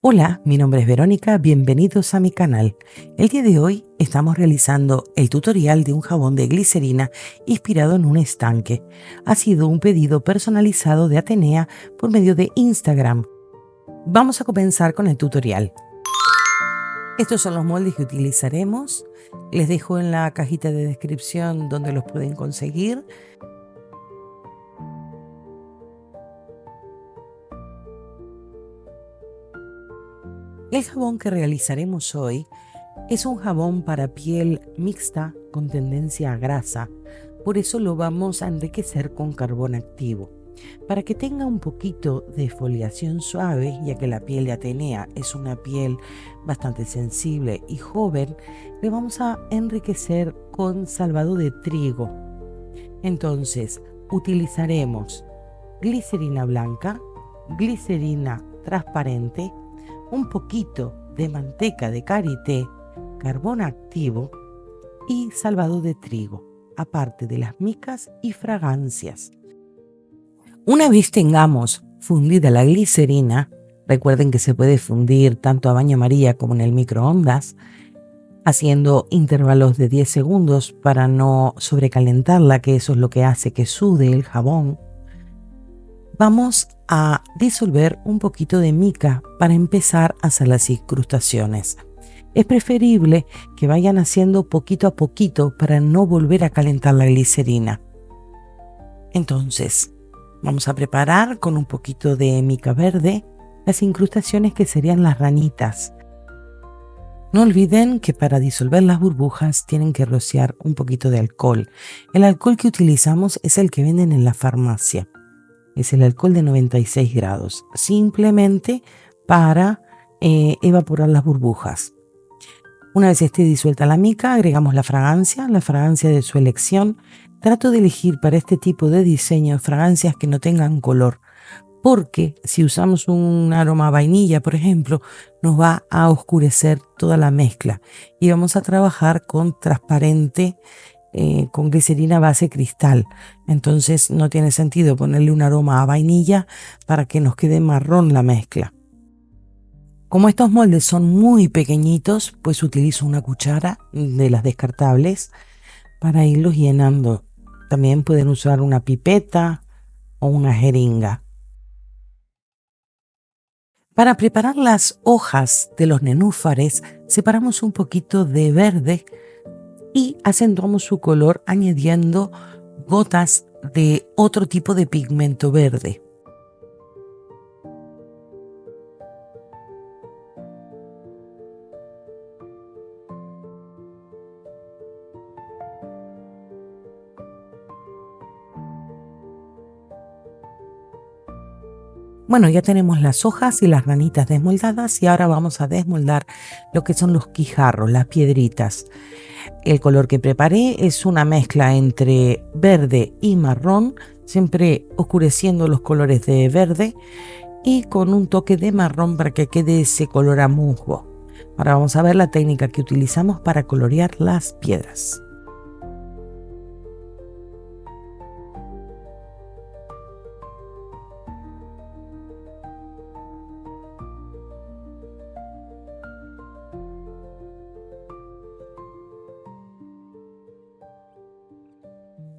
Hola, mi nombre es Verónica, bienvenidos a mi canal. El día de hoy estamos realizando el tutorial de un jabón de glicerina inspirado en un estanque. Ha sido un pedido personalizado de Atenea por medio de Instagram. Vamos a comenzar con el tutorial. Estos son los moldes que utilizaremos. Les dejo en la cajita de descripción donde los pueden conseguir. El jabón que realizaremos hoy es un jabón para piel mixta con tendencia a grasa, por eso lo vamos a enriquecer con carbón activo. Para que tenga un poquito de exfoliación suave, ya que la piel de Atenea es una piel bastante sensible y joven, le vamos a enriquecer con salvado de trigo. Entonces, utilizaremos glicerina blanca, glicerina transparente, un poquito de manteca de karité, carbón activo y salvado de trigo, aparte de las micas y fragancias. Una vez tengamos fundida la glicerina, recuerden que se puede fundir tanto a baño María como en el microondas, haciendo intervalos de 10 segundos para no sobrecalentarla, que eso es lo que hace que sude el jabón. Vamos a disolver un poquito de mica para empezar a hacer las incrustaciones. Es preferible que vayan haciendo poquito a poquito para no volver a calentar la glicerina. Entonces, vamos a preparar con un poquito de mica verde las incrustaciones que serían las ranitas. No olviden que para disolver las burbujas tienen que rociar un poquito de alcohol. El alcohol que utilizamos es el que venden en la farmacia. Es el alcohol de 96 grados, simplemente para evaporar las burbujas. Una vez esté disuelta la mica, agregamos la fragancia de su elección. Trato de elegir para este tipo de diseño fragancias que no tengan color, porque si usamos un aroma a vainilla, por ejemplo, nos va a oscurecer toda la mezcla y vamos a trabajar con transparente, con glicerina base cristal. Entonces no tiene sentido ponerle un aroma a vainilla para que nos quede marrón la mezcla. Como estos moldes son muy pequeñitos, pues utilizo una cuchara de las descartables para irlos llenando. También pueden usar una pipeta o una jeringa. Para preparar las hojas de los nenúfares, separamos un poquito de verde y acentuamos su color añadiendo gotas de otro tipo de pigmento verde. Bueno, ya tenemos las hojas y las ranitas desmoldadas y ahora vamos a desmoldar lo que son los guijarros, las piedritas. El color que preparé es una mezcla entre verde y marrón, siempre oscureciendo los colores de verde y con un toque de marrón para que quede ese color a musgo. Ahora vamos a ver la técnica que utilizamos para colorear las piedras.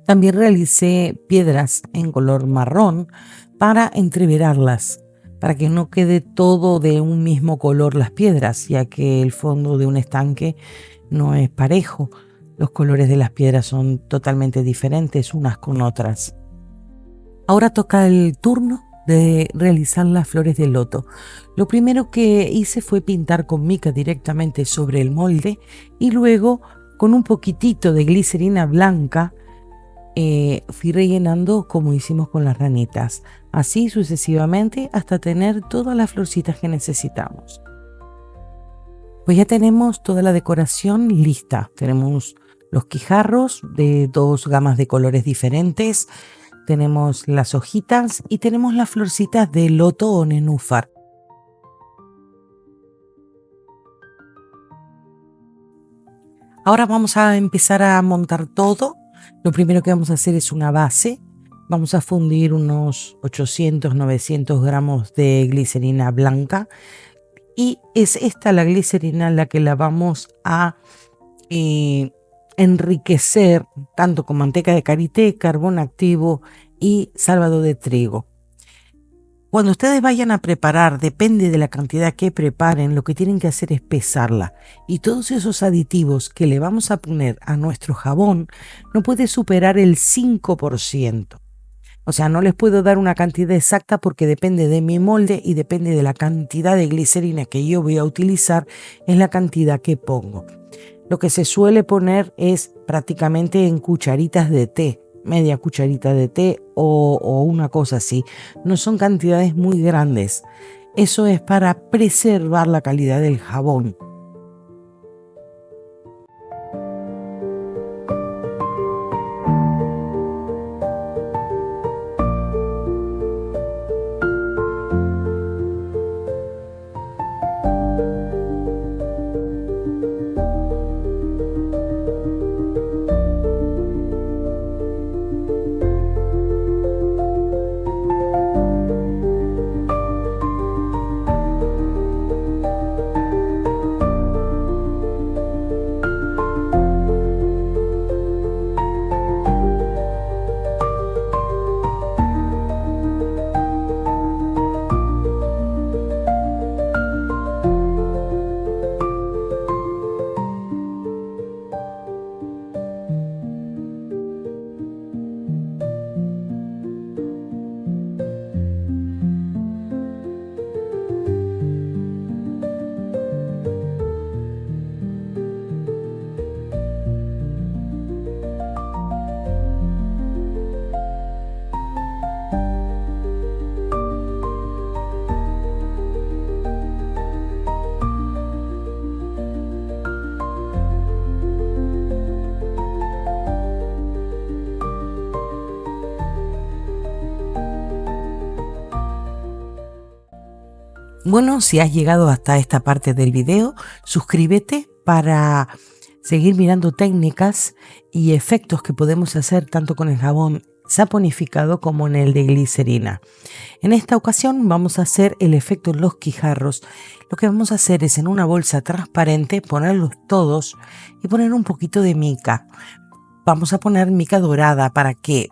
También realicé piedras en color marrón para entreverarlas, para que no quede todo de un mismo color las piedras, ya que el fondo de un estanque no es parejo. Los colores de las piedras son totalmente diferentes unas con otras. Ahora toca el turno de realizar las flores de loto. Lo primero que hice fue pintar con mica directamente sobre el molde y luego con un poquitito de glicerina blanca fui rellenando como hicimos con las ranitas, así sucesivamente hasta tener todas las florcitas que necesitamos. Pues ya tenemos toda la decoración lista. Tenemos los guijarros de dos gamas de colores diferentes, tenemos las hojitas y tenemos las florcitas de loto o nenúfar. Ahora vamos a empezar a montar todo. Lo primero que vamos a hacer es una base Vamos a fundir unos 800, 900 gramos de glicerina blanca y es esta la glicerina la que la vamos a enriquecer tanto con manteca de karité, carbón activo y salvado de trigo. Cuando ustedes vayan a preparar, depende de la cantidad que preparen, lo que tienen que hacer es pesarla. Y todos esos aditivos que le vamos a poner a nuestro jabón no puede superar el 5%. O sea, no les puedo dar una cantidad exacta porque depende de mi molde y depende de la cantidad de glicerina que yo voy a utilizar, es la cantidad que pongo. Lo que se suele poner es prácticamente en cucharitas de té, media cucharita de té o una cosa así. No son cantidades muy grandes. Eso es para preservar la calidad del jabón. Bueno, si has llegado hasta esta parte del video, suscríbete para seguir mirando técnicas y efectos que podemos hacer tanto con el jabón saponificado como en el de glicerina. En esta ocasión vamos a hacer el efecto en los guijarros. Lo que vamos a hacer es en una bolsa transparente ponerlos todos y poner un poquito de mica. Vamos a poner mica dorada para que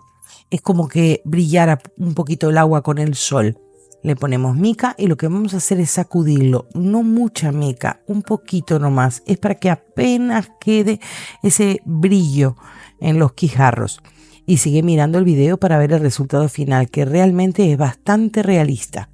es como que brillara un poquito el agua con el sol. Le ponemos mica y lo que vamos a hacer es sacudirlo, no mucha mica, un poquito nomás, es para que apenas quede ese brillo en los guijarros. Y sigue mirando el video para ver el resultado final, que realmente es bastante realista.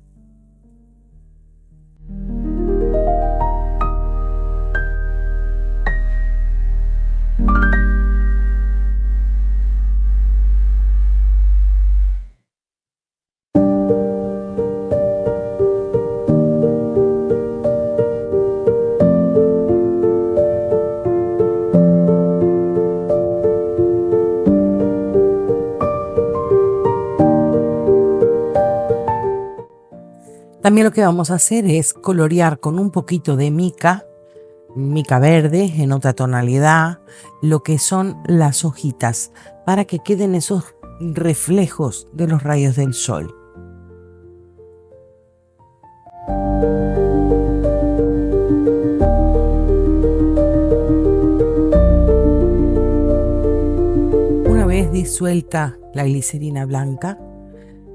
También lo que vamos a hacer es colorear con un poquito de mica verde en otra tonalidad, lo que son las hojitas, para que queden esos reflejos de los rayos del sol. Una vez disuelta la glicerina blanca,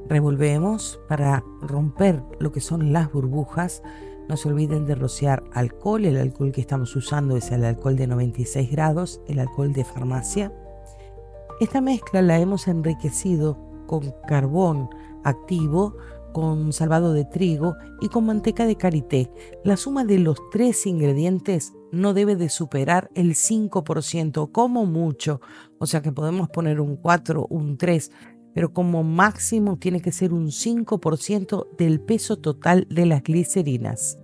revolvemos para romper lo que son las burbujas. No se olviden de rociar alcohol. El alcohol que estamos usando es el alcohol de 96 grados, el alcohol de farmacia. Esta mezcla la hemos enriquecido con carbón activo, con salvado de trigo y con manteca de karité. La suma de los tres ingredientes no debe de superar el 5%, como mucho. O sea que podemos poner un 4, un 3%. Pero como máximo tiene que ser un 5% del peso total de las glicerinas.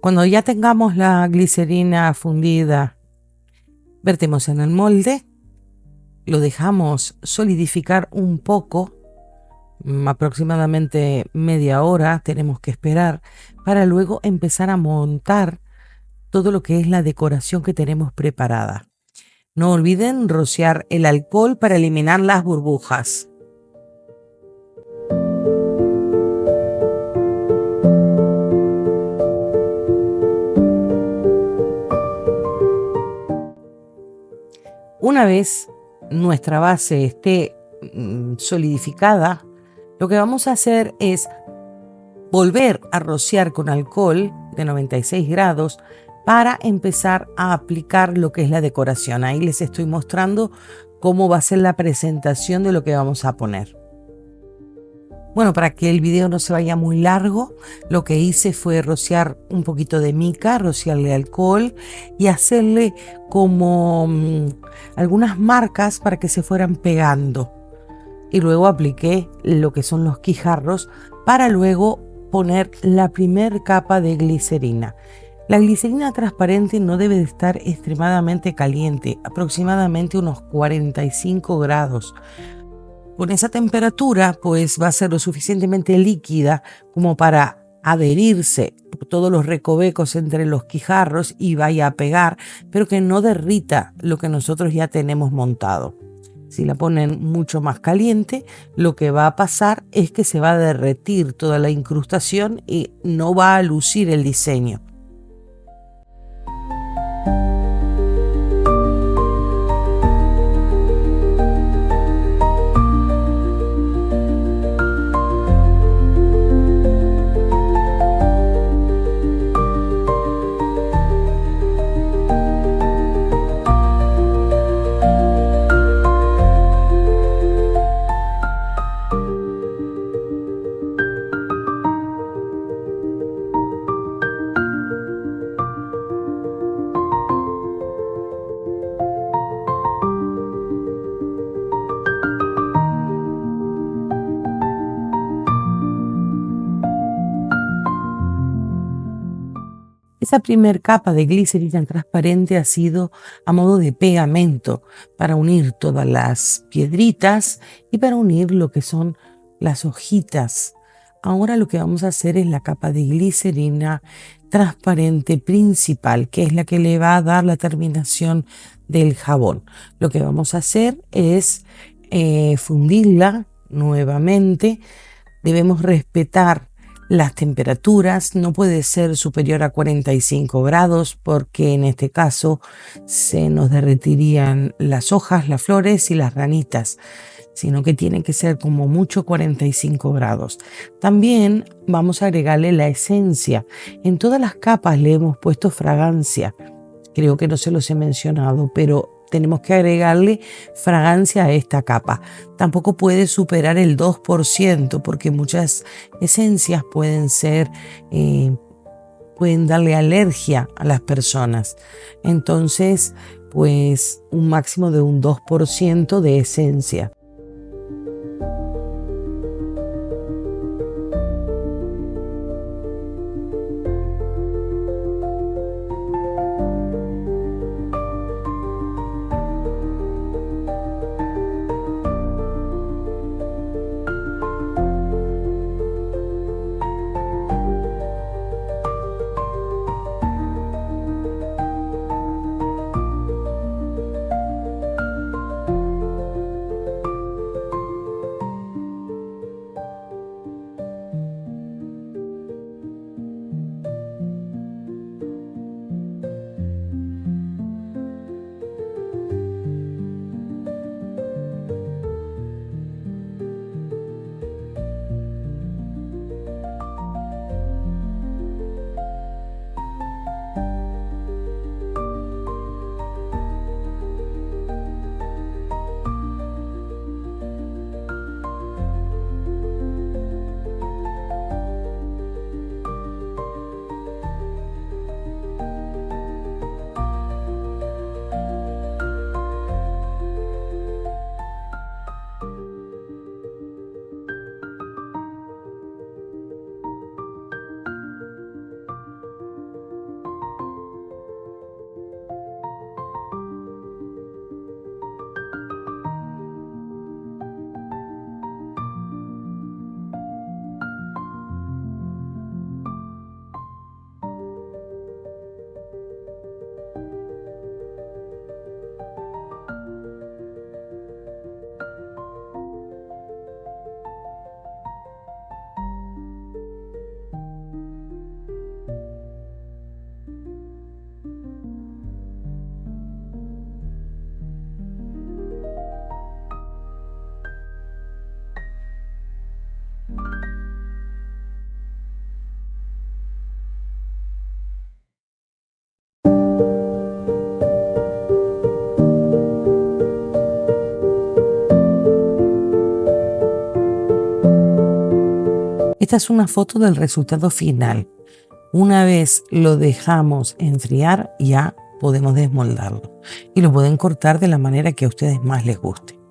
Cuando ya tengamos la glicerina fundida, vertemos en el molde, lo dejamos solidificar un poco, aproximadamente media hora tenemos que esperar para luego empezar a montar todo lo que es la decoración que tenemos preparada. No olviden rociar el alcohol para eliminar las burbujas. Una vez nuestra base esté solidificada, lo que vamos a hacer es volver a rociar con alcohol de 96 grados para empezar a aplicar lo que es la decoración. Ahí les estoy mostrando cómo va a ser la presentación de lo que vamos a poner. Bueno, para que el video no se vaya muy largo, lo que hice fue rociar un poquito de mica, rociarle alcohol y hacerle como algunas marcas para que se fueran pegando. Y luego apliqué lo que son los guijarros para luego poner la primer capa de glicerina. La glicerina transparente no debe de estar extremadamente caliente, aproximadamente unos 45 grados. Con esa temperatura, pues va a ser lo suficientemente líquida como para adherirse por todos los recovecos entre los guijarros y vaya a pegar, pero que no derrita lo que nosotros ya tenemos montado. Si la ponen mucho más caliente, lo que va a pasar es que se va a derretir toda la incrustación y no va a lucir el diseño. Esa primer capa de glicerina transparente ha sido a modo de pegamento para unir todas las piedritas y para unir lo que son las hojitas. Ahora lo que vamos a hacer es la capa de glicerina transparente principal, que es la que le va a dar la terminación del jabón. Lo que vamos a hacer es fundirla nuevamente. Debemos respetar las temperaturas, no puede ser superior a 45 grados porque en este caso se nos derretirían las hojas, las flores y las ranitas, sino que tiene que ser como mucho 45 grados. También vamos a agregarle la esencia. En todas las capas le hemos puesto fragancia. Creo que no se los he mencionado, pero tenemos que agregarle fragancia a esta capa. Tampoco puede superar el 2% porque muchas esencias pueden darle alergia a las personas. Entonces, pues un máximo de un 2% de esencia. Esta es una foto del resultado final. Una vez lo dejamos enfriar, ya podemos desmoldarlo y lo pueden cortar de la manera que a ustedes más les guste.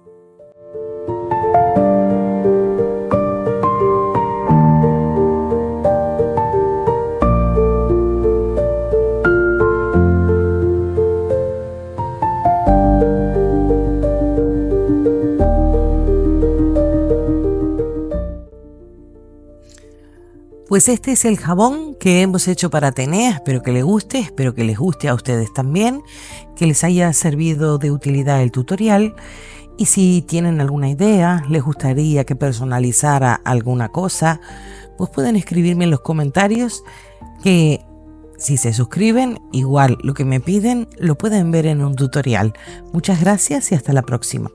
Pues este es el jabón que hemos hecho para Atenea. Espero que les guste a ustedes también, que les haya servido de utilidad el tutorial. Y si tienen alguna idea, les gustaría que personalizara alguna cosa, pues pueden escribirme en los comentarios, que si se suscriben, igual lo que me piden lo pueden ver en un tutorial. Muchas gracias y hasta la próxima.